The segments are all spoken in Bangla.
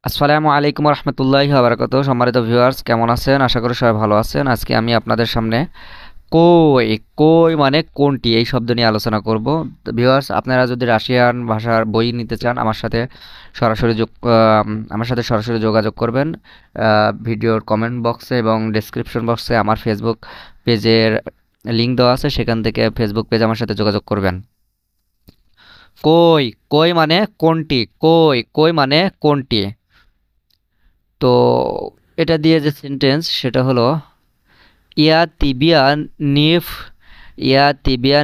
আসসালামু আলাইকুম রহমতুল্লাহি ওয়া সম্মানিত ভিউয়ার্স, কেমন আছেন? আশা করি সবাই ভালো আছেন। আজকে আমি আপনাদের সামনে কই কই মানে কোনটি এই শব্দ নিয়ে আলোচনা করব। ভিউয়ার্স, আপনারা যদি রাশিয়ান ভাষার বই নিতে চান আমার সাথে সরাসরি যোগাযোগ করবেন। ভিডিওর কমেন্ট বক্সে এবং ডেসক্রিপশন বক্সে আমার ফেসবুক পেজের লিংক দেওয়া আছে, সেখান থেকে ফেসবুক পেজে আমার সাথে যোগাযোগ করবেন। কই কই মানে কোনটি, কই কই মানে কোনটি। তো এটা দিয়ে যে সেন্টেন্স সেটা হলো ইয়া তিবিয়া নিফ ইয়া তিবিয়া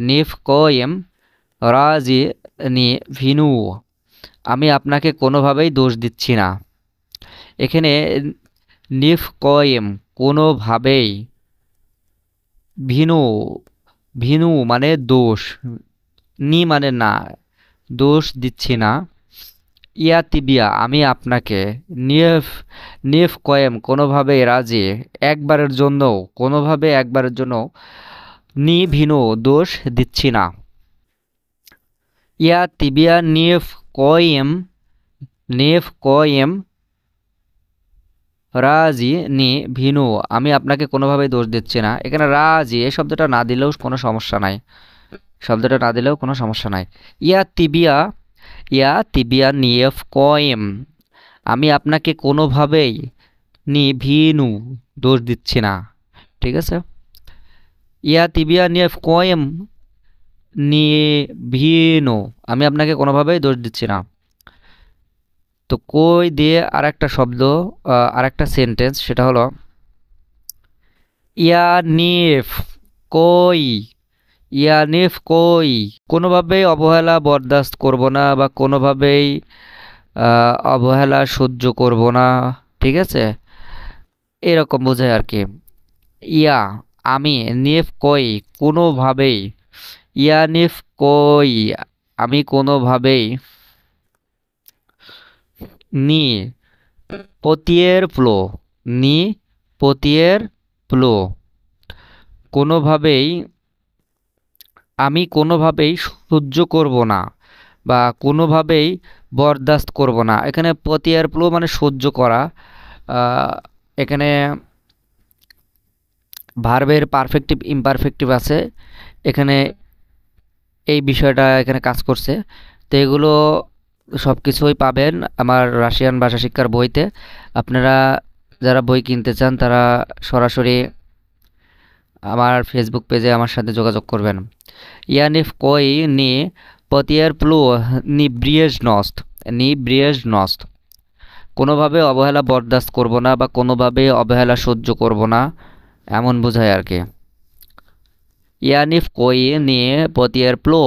নিফ কোয়েম রাজি নি ভিনু। আমি আপনাকে কোনোভাবেই দোষ দিচ্ছি না। এখানে নিফ কোয়েম কোনোভাবেই, ভিনু ভিনু মানে দোষ, নি মানে না, দোষ দিচ্ছি না। ইয়া তিবিয়া আমি আপনাকে, নিফ নিফ কয়েম কোনোভাবে রাজি, একবারের জন্য নি ভিনো দোষ দিচ্ছি না। ইয়া তিবিয়া নিফ কয়েম রাজি নি ভিনু। আমি আপনাকে কোনোভাবেই দোষ দিচ্ছি না। এখানে রাজি এই শব্দটা না দিলেও কোনো সমস্যা নাই, শব্দটা না দিলেও কোনো সমস্যা নাই। ইয়া তিবিয়া ইয়া তিবিয়া নিফ কয়েম আমি আপনাকে কোনোভাবেই নি ভিনু দোষ দিচ্ছি না। ঠিক আছে। ইয়া তিবিয়া নিয়ে কয়েম নিয়ে ভিনো আমি আপনাকে কোনোভাবেই দোষ দিচ্ছি না। তো কই দিয়ে আরেকটা শব্দ, আরেকটা সেন্টেন্স, সেটা হলো ইয়ানিফ কই ইয়ানিফ কই কোনোভাবেই অবহেলা বরদাস্ত করব না বা কোনোভাবেই অবহেলা সহ্য করব না। ঠিক আছে, এরকম বোঝায় আর কি। ইয়া আমি, নিফ কই কোনোভাবেই, ইয়ানিফ কই আমি কোনোভাবেই, নি পতিয়ের প্লো নি পতিয়ের প্লো কোনোভাবেই, আমি কোনোভাবেই সহ্য করব না বা কোনোভাবেই বরদাস্ত করব না। এখানে পতিয়ার প্লো মানে সহ্য করা। এখানে ভার্বের পারফেক্টিভ ইমপারফেক্টিভ আছে, এখানে এই বিষয়টা এখানে কাজ করছে। তো এগুলো সব কিছুই পাবেন আমার রাশিয়ান ভাষা শিক্ষার বইতে। আপনারা যারা বই কিনতে চান তারা সরাসরি আমার ফেসবুক পেজে আমার সাথে যোগাযোগ করবেন। ইয়ানিফ কই নি পতিয়ার প্লু নি ব্রিয়েজ নস্ত কোনোভাবে অবহেলা বরদাস্ত করব না বা কোনোভাবে অবহেলা সহ্য করব না, এমন বোঝায় আর কি। ইয়ানিফ কই নি পতিয়ার প্লো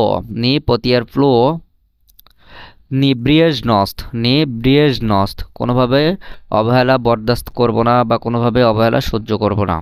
নিব্রিয়েজনস্ত কোনোভাবে অবহেলা বরদাস্ত করব না বা কোনোভাবে অবহেলা সহ্য করব না।